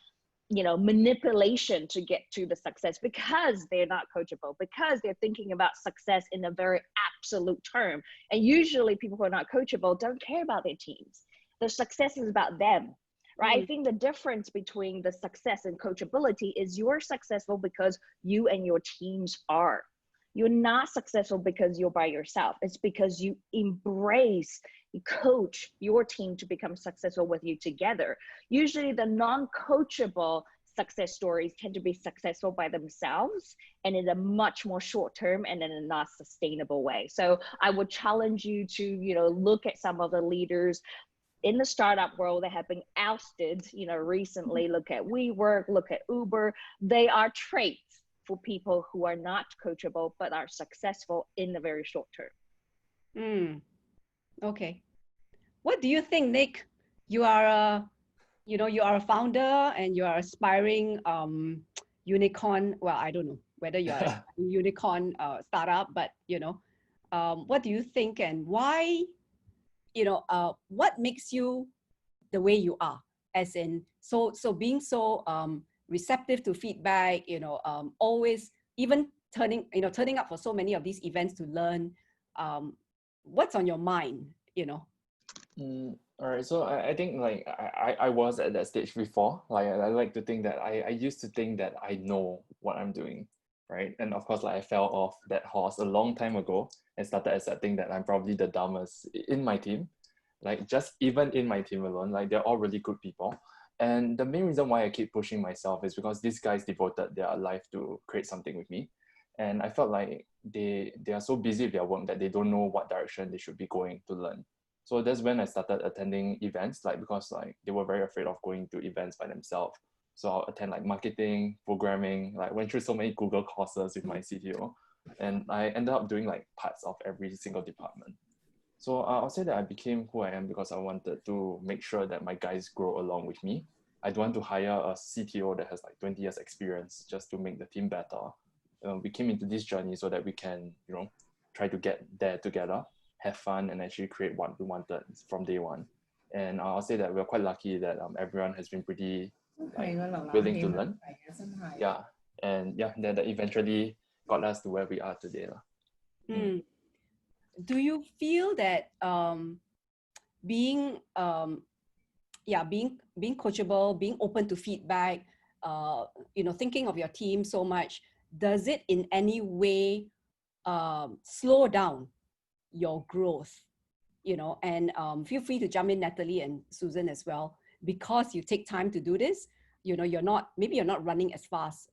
manipulation to get to the success because they're not coachable, because they're thinking about success in a very absolute term. And usually people who are not coachable don't care about their teams. Their success is about them, right? I think the difference between the success and coachability is you're successful because you and your teams are. You're not successful because you're by yourself. It's because you embrace, you coach your team to become successful with you together. Usually the non-coachable success stories tend to be successful by themselves and in a much more short-term and in a not sustainable way. So I would challenge you to, look at some of the leaders in the startup world that have been ousted, recently. Look at WeWork, look at Uber. They are traits for people who are not coachable, but are successful in the very short term. Okay. What do you think, Nick? You are a founder and you are aspiring unicorn. Well, I don't know whether you are a unicorn startup, but what do you think and why? What makes you the way you are? As in, so being so receptive to feedback, always even turning up for so many of these events to learn. What's on your mind? All right, so I think like I was at that stage before. Like I like to think that I used to think that I know what I'm doing, right? And of course, like I fell off that horse a long time ago and started accepting that I'm probably the dumbest in my team. Like just even in my team alone, like they're all really good people. And the main reason why I keep pushing myself is because these guys devoted their life to create something with me. And I felt like they are so busy with their work that they don't know what direction they should be going to learn. So that's when I started attending events, like because like they were very afraid of going to events by themselves. So I'll attend like marketing, programming, like went through so many Google courses with my CTO. And I ended up doing like parts of every single department. So I'll say that I became who I am because I wanted to make sure that my guys grow along with me. I don't want to hire a CTO that has like 20 years experience just to make the team better. We came into this journey so that we can, try to get there together, have fun, and actually create what we wanted from day one. And I'll say that we're quite lucky that everyone has been pretty willing to learn. Yeah, and yeah, that eventually got us to where we are today. Do you feel that being coachable, being open to feedback, thinking of your team so much, does it in any way slow down your growth? And feel free to jump in, Natalie and Susan as well, because you take time to do this. You're not running as fast,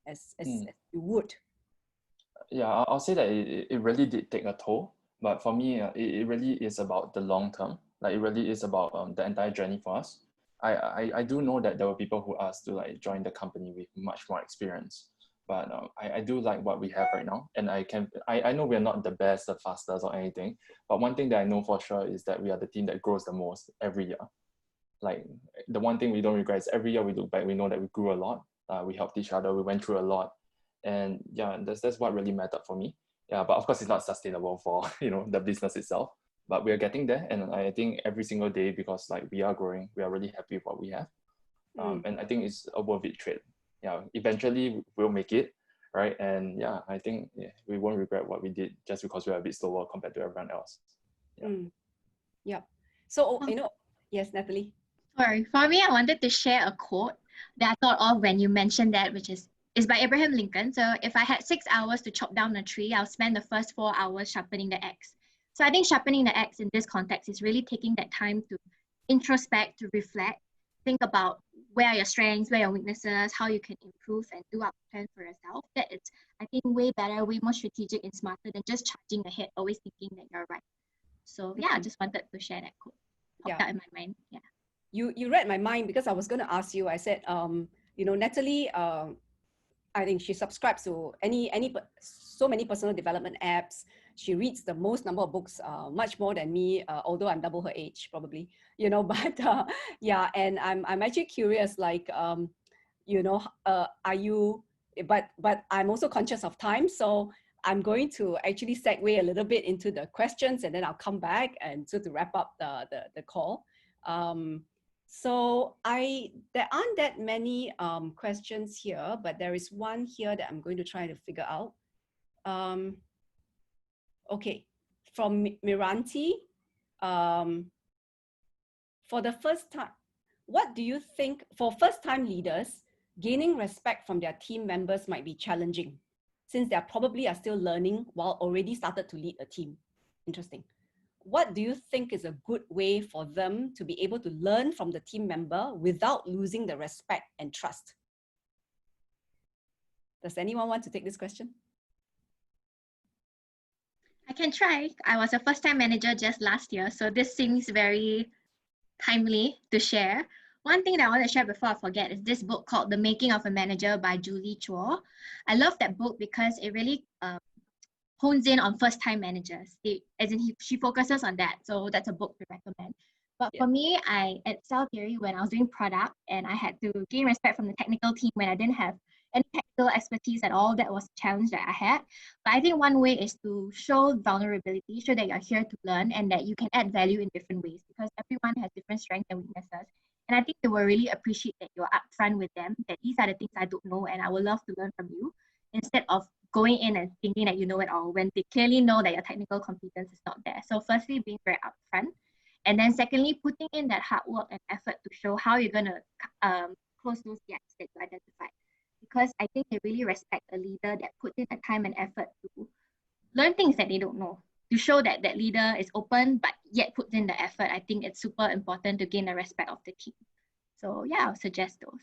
as you would. Yeah, I'll say that it really did take a toll. But for me, it really is about the long term. Like it really is about the entire journey for us. I do know that there were people who asked to like join the company with much more experience. But I do like what we have right now. And I know we're not the best, the fastest or anything. But one thing that I know for sure is that we are the team that grows the most every year. Like the one thing we don't regret is every year we look back, we know that we grew a lot. We helped each other, we went through a lot. And yeah, that's what really mattered for me. Yeah, but of course it's not sustainable for the business itself. But we are getting there, and I think every single day, because like we are growing, we are really happy with what we have. And I think it's a worth it trade. Yeah, eventually we'll make it, right? And yeah, I think we won't regret what we did just because we're a bit slower compared to everyone else. Yeah. Yeah. So yes, Natalie. Sorry, for me, I wanted to share a quote that I thought of when you mentioned that, which is by Abraham Lincoln. So if I had 6 hours to chop down a tree, I'll spend the first 4 hours sharpening the axe. So I think sharpening the axe in this context is really taking that time to introspect, to reflect, think about where are your strengths, where are your weaknesses, how you can improve and do out a plan for yourself. That is, I think, way better, way more strategic and smarter than just charging ahead, always thinking that you're right. So yeah, I just wanted to share that quote. Popped out in my mind. Yeah. You read my mind because I was going to ask you. I said, Natalie, I think she subscribes to so many personal development apps. She reads the most number of books, much more than me, although I'm double her age probably, you know, but yeah, and I'm actually curious, like, you know, are you, but I'm also conscious of time. So I'm going to actually segue a little bit into the questions, and then I'll come back and so to wrap up the call. So there aren't that many questions here, but there is one here that I'm going to try to figure out. Okay, from Miranti, for the first time, what do you think, for first-time leaders, gaining respect from their team members might be challenging, since they probably are still learning while already started to lead a team? Interesting. What do you think is a good way for them to be able to learn from the team member without losing the respect and trust? Does anyone want to take this question? I can try. I was a first-time manager just last year, so this seems very timely to share. One thing that I want to share before I forget is this book called The Making of a Manager by Julie Chua. I love that book because it really hones in on first-time managers. She focuses on that. So that's a book to recommend. But for me, at Cell Theory, when I was doing product and I had to gain respect from the technical team when I didn't have any technical expertise at all, that was a challenge that I had. But I think one way is to show vulnerability, show that you're here to learn and that you can add value in different ways, because everyone has different strengths and weaknesses. And I think they will really appreciate that you're upfront with them, that these are the things I don't know and I would love to learn from you, instead of going in and thinking that you know it all when they clearly know that your technical competence is not there. So firstly, being very upfront. And then secondly, putting in that hard work and effort to show how you're going to close those gaps that you identified. Because I think they really respect a leader that puts in the time and effort to learn things that they don't know. To show that that leader is open, but yet puts in the effort. I think it's super important to gain the respect of the team. So yeah, I'll suggest those.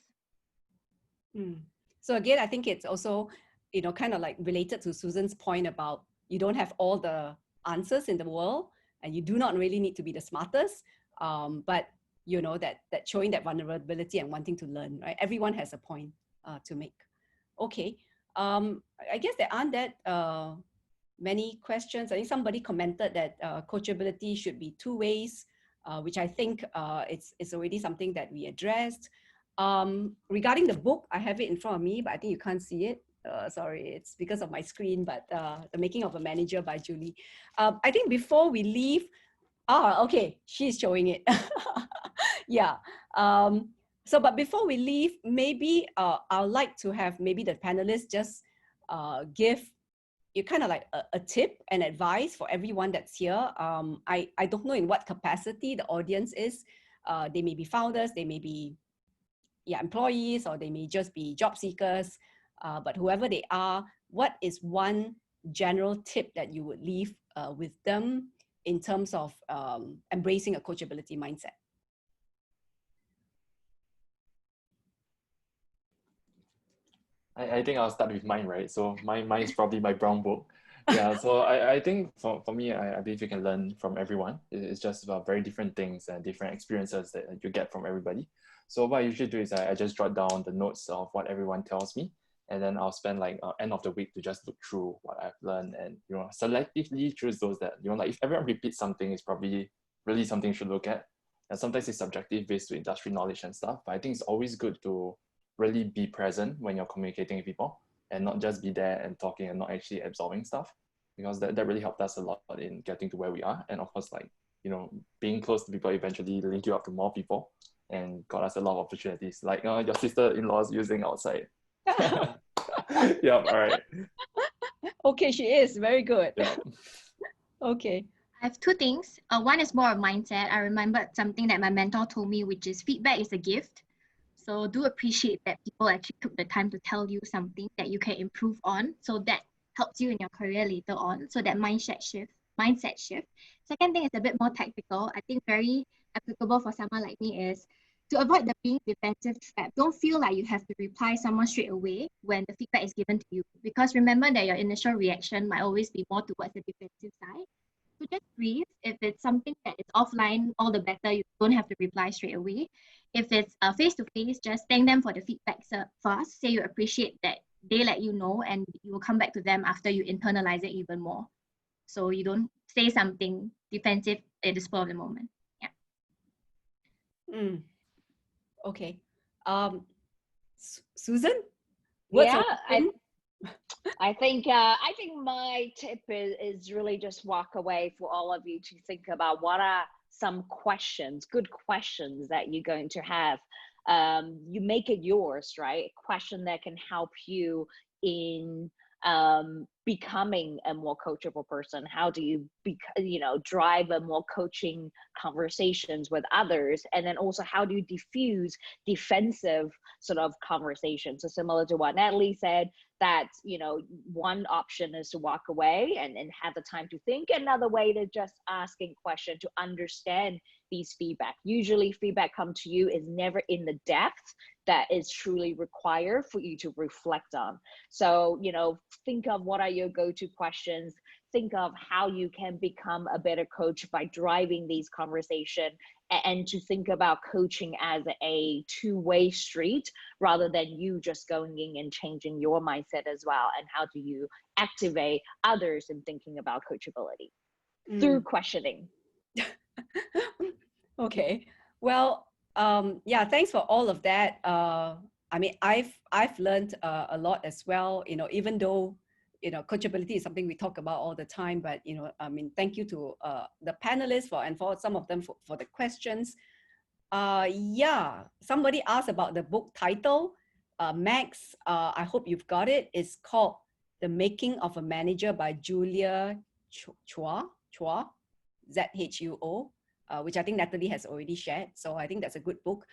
So again, I think it's also, you know, kind of like related to Susan's point about you don't have all the answers in the world and you do not really need to be the smartest, but you know, that showing that vulnerability and wanting to learn, right? Everyone has a point to make. Okay, I guess there aren't that many questions. I think somebody commented that coachability should be 2 ways, which I think it's already something that we addressed. Regarding the book, I have it in front of me, but I think you can't see it. Sorry, it's because of my screen, but The Making of a Manager by Julie. I think before we leave, okay, she's showing it. Yeah. So, but before we leave, maybe I'd like to have maybe the panelists just give you kind of like a tip and advice for everyone that's here. I don't know in what capacity the audience is. They may be founders, they may be employees, or they may just be job seekers. But whoever they are, what is one general tip that you would leave with them in terms of embracing a coachability mindset? I think I'll start with mine, right? So mine is probably my brown book. Yeah, so I think for me, I believe you can learn from everyone. It's just about very different things and different experiences that you get from everybody. So what I usually do is I just jot down the notes of what everyone tells me, and then I'll spend like end of the week to just look through what I've learned and, you know, selectively choose those that, you know, like if everyone repeats something, it's probably really something you should look at. And sometimes it's subjective based to industry knowledge and stuff, but I think it's always good to really be present when you're communicating with people and not just be there and talking and not actually absorbing stuff, because that really helped us a lot in getting to where we are. And of course, like, you know, being close to people eventually link you up to more people and got us a lot of opportunities, like your sister-in-law's using outside. Yeah, all right. Okay, she is very good. Yeah. Okay. I have 2 things. One is more of mindset. I remembered something that my mentor told me, which is feedback is a gift. So do appreciate that people actually took the time to tell you something that you can improve on. So that helps you in your career later on. So that mindset shift. Second thing is a bit more tactical. I think very applicable for someone like me is to avoid the being defensive trap. Don't feel like you have to reply someone straight away when the feedback is given to you. Because remember that your initial reaction might always be more towards the defensive side. So just breathe. If it's something that is offline, all the better. You don't have to reply straight away. If it's face-to-face, just thank them for the feedback first. Say you appreciate that they let you know, and you will come back to them after you internalize it even more. So you don't say something defensive at the spur of the moment. Yeah. Okay. Susan? Words Yeah, of wisdom? I think my tip is really just walk away for all of you to think about what are some questions, good questions that you're going to have. You make it yours, right? A question that can help you in becoming a more coachable person. How do you drive a more coaching conversations with others, and then also how do you diffuse defensive sort of conversations? So similar to what Natalie said, that one option is to walk away and have the time to think. Another way to just asking question to understand these feedback. Usually feedback come to you is never in the depth that is truly required for you to reflect on. So think of what are your go-to questions. Think of how you can become a better coach by driving these conversations, and to think about coaching as a two-way street rather than you just going in and changing your mindset as well. And how do you activate others in thinking about coachability through questioning? Okay. Well, yeah, thanks for all of that. I mean, I've learned a lot as well, even though, coachability is something we talk about all the time, but, I mean, thank you to the panelists and for some of them for the questions. Yeah, somebody asked about the book title. Max, I hope you've got it. It's called The Making of a Manager by Julia Chua, Z-H-U-O. Which I think Natalie has already shared. So I think that's a good book.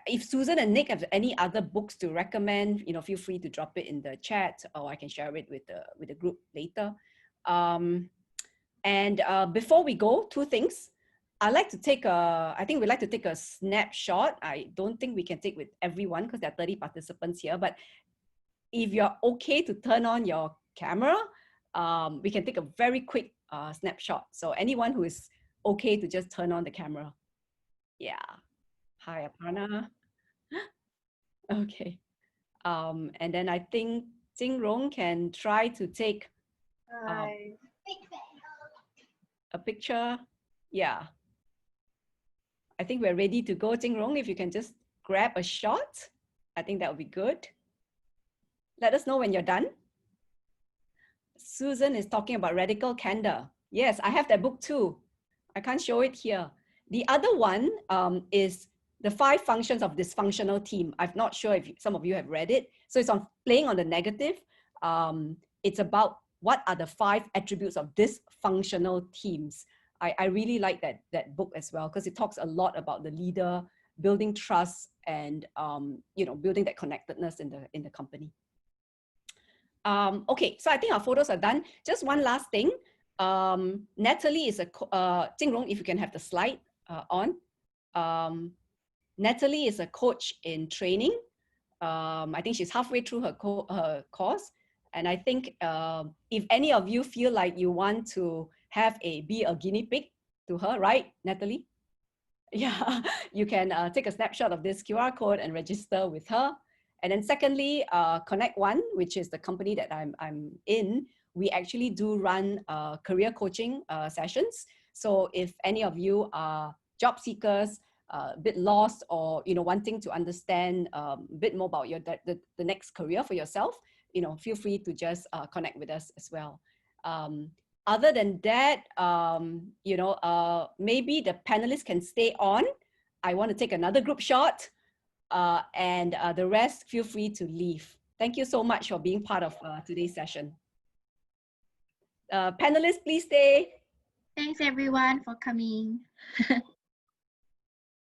If Susan and Nick have any other books to recommend, feel free to drop it in the chat, or I can share it with the group later. And before we go, two things. I think we'd like to take a snapshot. I don't think we can take with everyone because there are 30 participants here, but if you're okay to turn on your camera, we can take a very quick snapshot. So anyone who is okay to just turn on the camera. Yeah. Hi, Aparna. Okay. And then I think Jing Rong can try to take a picture. Yeah. I think we're ready to go, Jing Rong. If you can just grab a shot, I think that would be good. Let us know when you're done. Susan is talking about Radical Candor. Yes, I have that book too. I can't show it here. The other one is The 5 Functions of Dysfunctional Team. I'm not sure if some of you have read it. So it's on playing on the negative. It's about what are the 5 attributes of dysfunctional teams. I really like that book as well, because it talks a lot about the leader, building trust, and building that connectedness in the company. Okay, so I think our photos are done. Just one last thing. Natalie is Jing Rong, if you can have the slide on. Natalie is a coach in training. I think she's halfway through her course. And I think if any of you feel like you want to be a guinea pig to her, right, Natalie? Yeah, you can take a snapshot of this QR code and register with her. And then secondly, ConnectOne, which is the company that I'm in, we actually do run career coaching sessions. So if any of you are job seekers, a bit lost, or wanting to understand a bit more about the next career for yourself, feel free to just connect with us as well. Other than that, maybe the panelists can stay on. I want to take another group shot. And the rest, feel free to leave. Thank you so much for being part of today's session. Panelists, please stay. Thanks everyone for coming.